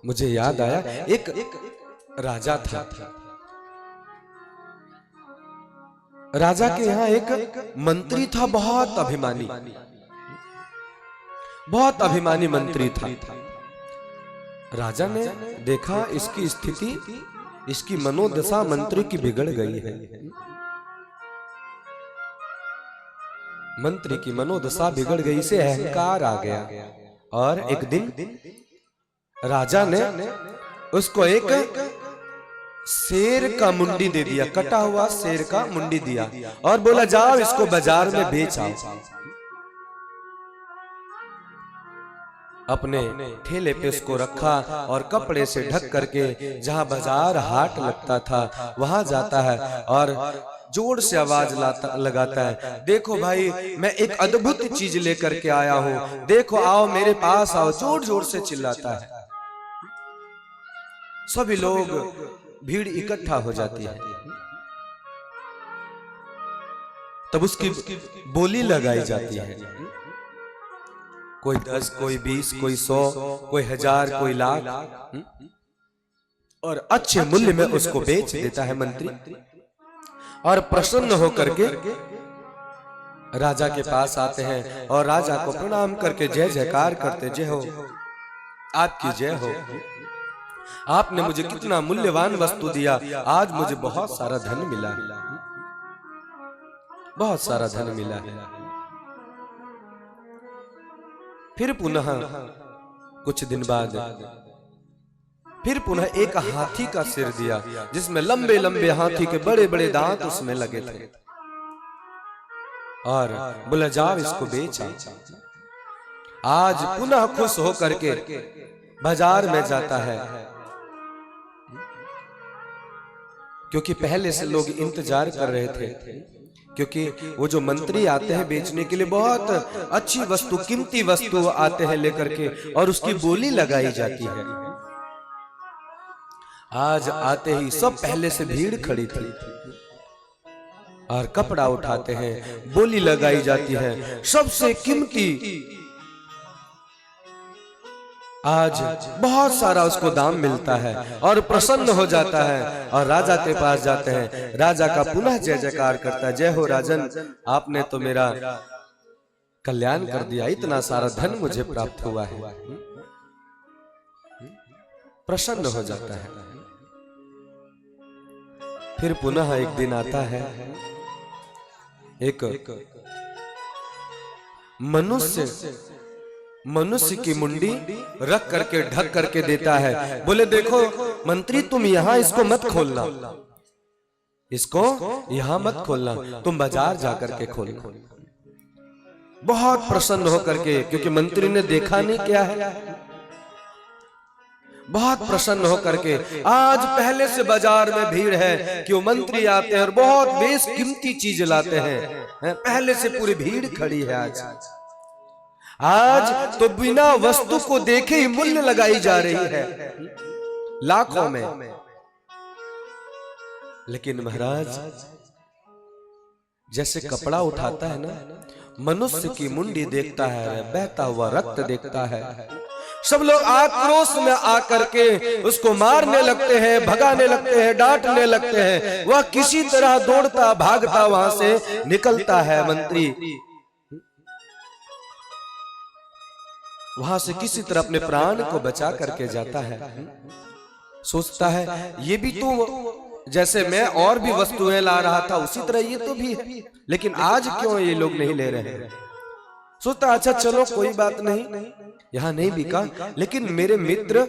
मुझे याद आया, एक राजा था। राजा के यहाँ एक मंत्री था, बहुत अभिमानी, बहुत अभिमानी मंत्री था। राजा ने देखा इसकी स्थिति, इसकी मनोदशा मंत्री की बिगड़ गई है। मंत्री की मनोदशा बिगड़ गई, से अहंकार आ गया। और एक दिन राजा ने उसको एक शेर का मुंडी दे दिया, कटा हुआ शेर का मुंडी दिया, और बोला जाओ इसको बाजार में बेच आओ। अपने ठेले पे उसको रखा और कपड़े से ढक करके जहां बाजार हाट लगता था वहां जाता है और जोर से आवाज लगाता है, देखो भाई मैं एक अद्भुत चीज लेकर के आया हूं, देखो आओ मेरे पास आओ, जोर जोर से चिल्लाता है। सभी लोग, भीड़ इकट्ठा हो जाती है। तब उसकी बोली लगाई जाती है, कोई 10, कोई 20, कोई 100, कोई 1000, कोई लाख, और अच्छे मूल्य में उसको बेच देता है मंत्री। और प्रसन्न होकर के राजा के पास आते हैं और राजा को प्रणाम करके जय जयकार करते, जय हो आपकी जय हो, आपने मुझे कितना मूल्यवान वस्तु दिया, आज मुझे बहुत सारा धन मिला है, बहुत सारा धन मिला है। फिर पुनः कुछ दिन बाद फिर पुनः एक हाथी का सिर दिया, जिसमें लंबे लंबे हाथी के बड़े बड़े दांत उसमें लगे थे, और बोला जाओ इसको बेच आओ। आज पुनः खुश होकर के बाजार में जाता है, क्योंकि पहले से लोग इंतजार कर रहे थे, क्योंकि वो जो मंत्री आते हैं बेचने के लिए, बहुत अच्छी वस्तु, कीमती वस्तु आते हैं लेकर के, और उसकी बोली लगाई जाती है। आज आते ही सब पहले से भीड़ खड़ी थी और कपड़ा उठाते हैं, बोली लगाई जाती है, सबसे कीमती आज बहुत सारा उसको दाम मिलता है और प्रसन्न हो जाता है और राजा के पास जाते हैं। राजा का पुनः जय जयकार करता है, जय हो राजन, आपने तो मेरा कल्याण कर दिया, इतना सारा धन मुझे प्राप्त हुआ है। प्रसन्न हो जाता है। फिर पुनः एक दिन आता है, एक मनुष्य की मुंडी रख करके ढक करके देता है, बोले देखो मंत्री तुम यहाँ इसको मत खोलना, इसको यहाँ मत खोलना, तुम बाजार जाकर के खोलना। बहुत प्रसन्न होकर के, क्योंकि मंत्री ने देखा नहीं क्या है, बहुत प्रसन्न होकर के, आज पहले से बाजार में भीड़ है, क्यों मंत्री आते हैं और बहुत बेशकीमती चीज लाते हैं, पहले से पूरी भीड़ खड़ी है। आज तो बिना वस्तु को देखे ही मूल्य लगाई जा रही है लाखों में। लेकिन महाराज जैसे कपड़ा उठाता है ना, मनुष्य की मुंडी देखता है, बहता हुआ रक्त देखता है, सब लोग आक्रोश में आकर के उसको मारने लगते हैं, भगाने लगते हैं, डांटने लगते हैं। वह किसी तरह दौड़ता भागता वहां से निकलता है। मंत्री वहां से किसी तरह अपने प्राण को बचा करके जाता है। सोचता है ये भी तो जैसे मैं और भी वस्तुएं ला रहा था उसी तरह ये तो भी है, लेकिन आज क्यों ये लोग नहीं ले रहे हैं। सोचता अच्छा चलो कोई बात नहीं, यहाँ नहीं बिका, लेकिन मेरे मित्र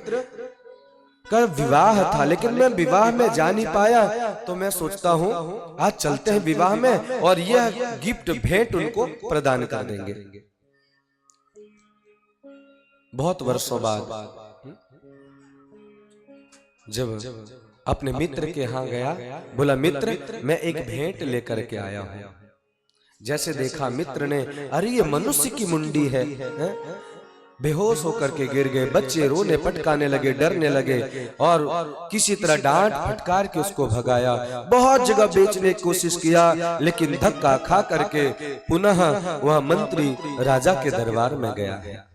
का विवाह था, लेकिन मैं विवाह में जा नहीं पाया, तो मैं सोचता हूँ आज चलते हैं विवाह में और यह गिफ्ट भेंट उनको प्रदान कर देंगे। बहुत वर्षों बाद जब अपने मित्र के यहाँ गया, बोला मित्र मैं एक भेंट लेकर के आया हूँ। जैसे देखा मित्र ने, अरे ये मनुष्य की मुंडी है, बेहोश होकर के गिर गए। बच्चे रोने पटकाने लगे, डरने लगे और किसी तरह डांट फटकार के उसको भगाया। बहुत जगह बेचने की कोशिश किया, लेकिन धक्का खा करके पुनः वह मंत्री राजा के दरबार में गया है।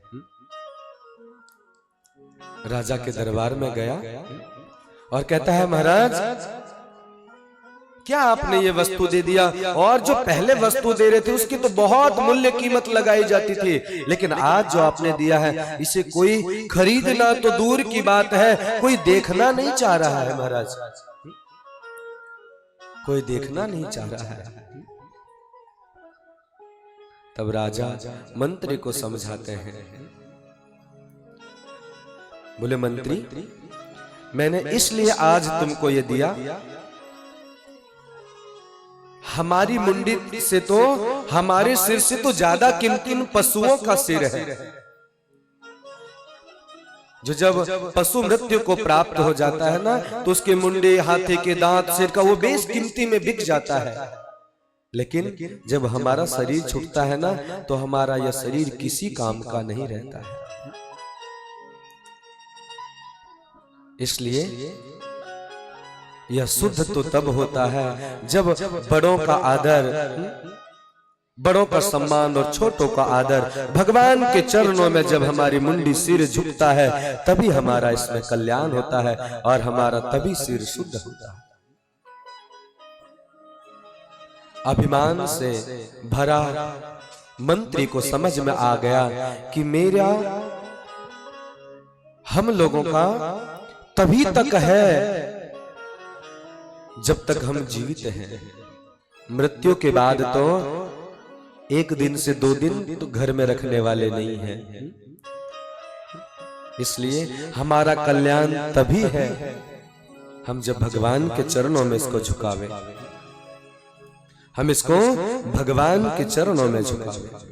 राजा के दरबार में गया और कहता है, महाराज क्या आपने ये वस्तु दे दिया, और जो पहले वस्तु दे रहे थे उसकी तो बहुत मूल्य कीमत लगाई जाती थी, लेकिन आज जो आपने दिया है इसे कोई खरीदना तो दूर की बात है, कोई देखना नहीं चाह रहा है। महाराज कोई देखना नहीं चाह रहा है। तब राजा मंत्री को समझाते हैं, बोले मंत्री मैंने इसलिए आज तुमको ये दिया, हमारी मुंडी से तो, हमारे सिर से तो ज्यादा कीमती पशुओं का सिर है, जो जब पशु मृत्यु को प्राप्त हो जाता है ना तो उसके मुंडे, हाथी के दांत, सिर का वो बेस कीमती में बिक जाता है, लेकिन जब हमारा शरीर छूटता है ना तो हमारा यह शरीर किसी काम का नहीं रहता है। इसलिए यह शुद्ध तो तब होता है जब बड़ों का आदर, बड़ों का सम्मान और छोटों का आदर, भगवान के चरणों में जब हमारी मुंडी सिर झुकता है तभी हमारा इसमें कल्याण होता है और हमारा तभी सिर शुद्ध होता है। अभिमान से भरा मंत्री को समझ में आ गया कि मेरा, हम लोगों का तभी तक है जब तक हम जीवित हैं, मृत्यु के बाद तो एक दिन से 2 दिन तो घर में रखने वाले नहीं हैं। इसलिए हमारा कल्याण तभी है हम जब भगवान के चरणों में इसको झुकावे, हम इसको भगवान के चरणों में झुकावे।